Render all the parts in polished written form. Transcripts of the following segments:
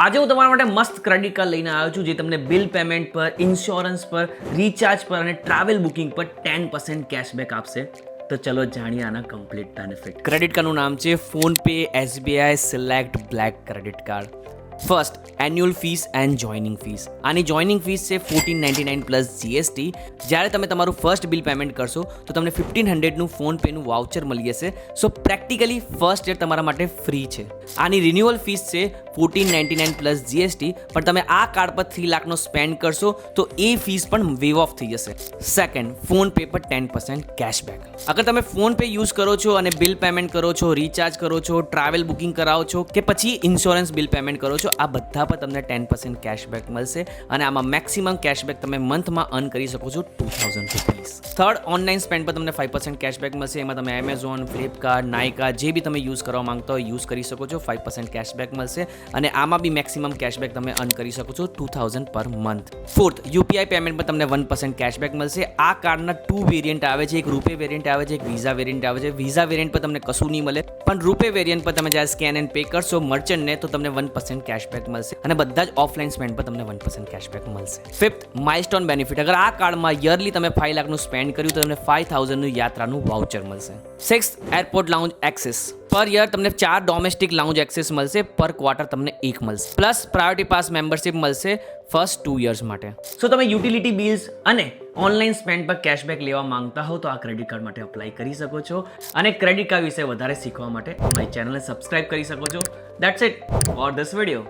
આજે હું તમારા માટે મસ્ત ક્રેડિટ કાર્ડ લઈને આવ્યો છું જે તમને બિલ પેમેન્ટ પર, ઇન્સ્યોરન્સ પર, રિચાર્જ પર અને ટ્રાવેલ બુકિંગ પર 10% કેશબેક આપશે. તો ચલો જાણીએ આના કમ્પ્લીટ બેનિફિટ. ક્રેડિટ કાર્ડનું નામ છે PhonePe SBI select black credit card. First, annual fees and joining fees. આની જોઈનિંગ ફીસ છે 1499 પ્લસ GST. જ્યારે તમે તમારું ફર્સ્ટ બિલ પેમેન્ટ કરશો તો તમને 1500નું ફોનપેનું વાઉચર મળી જશે. સો પ્રેક્ટિકલી ફર્સ્ટ યર તમારા માટે ફ્રી છે. આની રિન્યુઅલ ફીસ છે 1499 પ્લસ GST, પણ તમે આ કાર્ડ પર 3 લાખનો સ્પેન્ડ કરશો તો એ ફીસ પણ વેવ ઓફ થઈ જશે. સેકન્ડ, ફોન પે પર 10% કેશબેક. અગર તમે ફોન પે યુઝ કરો છો અને બિલ પેમેન્ટ કરો છો, રિચાર્જ કરો છો, ટ્રાવેલ બુકિંગ કરાવો છો કે પછી ઇન્સ્યોરન્સ બિલ પેમેન્ટ કરો છો, આ બધા પર તમને 10% કેશબેક મળશે અને આમાં મેક્સિમમ કેશબેક તમે મંથમાં અર્ન કરી શકો છો 2000 રૂપીસ. થર્ડ, ઓનલાઈન સ્પેન્ડ પર તમને 5% કેશબેક મળશે. એમાં તમે એમેઝોન, ફ્લિપકાર્ટ, નાયકા જે બી તમે યુઝ કરવા માંગતા હોય યુઝ કરી શકો છો. 5% કેશબેક મળશે અને આમાં બી મેક્સિમમ કેશબેક તમે અર્ન કરી શકો છો 2000 per month. Fourth, UPI payment પર તમને 1% કેશબેક મળશે. આ કાર્ડના 2 વેરિયન્ટ આવે છે, એક રૂપે વેરિયન્ટ આવે છે, એક વિઝા વેરિયન્ટ આવે છે. વિઝા વેરિયન્ટ પર તમને કશું નહીં મળે, પણ રૂપે વેરિયન્ટ પર તમે જ્યારે સ્કેન એન્ડ પે કરશો મર્ચન્ટને તો તમને 1% કેશબેક મળશે અને બધા જ ઓફલાઈન સ્પેન્ડ પર તમને 1% કેશબેક મળશે. Fifth, milestone benefit. અગર આ કાર્ડમાં યરલી તમે 5 લાખનું સ્પેન્ડ કર્યું તો તમને 5000નું યાત્રાનું વાઉચર મળશે. Sixth, airport lounge access. પર યર તમને 4 ડોમેસ્ટિક લાઉન્જ એક્સેસ મળશે, પર ક્વાર્ટર તમને 1 મળશે. પ્લસ પ્રાયોરિટી પાસ મેમ્બરશિપ મળશે ફર્સ્ટ 2 યર્સ માટે. સો તમે યુટિલિટી બિલ્સ અને ઓનલાઈન સ્પેન્ડ પર કેશબેક લેવા માંગતા હો તો આ ક્રેડિટ કાર્ડ માટે અપ્લાય કરી શકો છો અને ક્રેડિટ કાર્ડ વિશે વધારે શીખવા માટે અમારી ચેનલને સબસ્ક્રાઇબ કરી શકો છો. That's it for this video.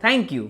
Thank you.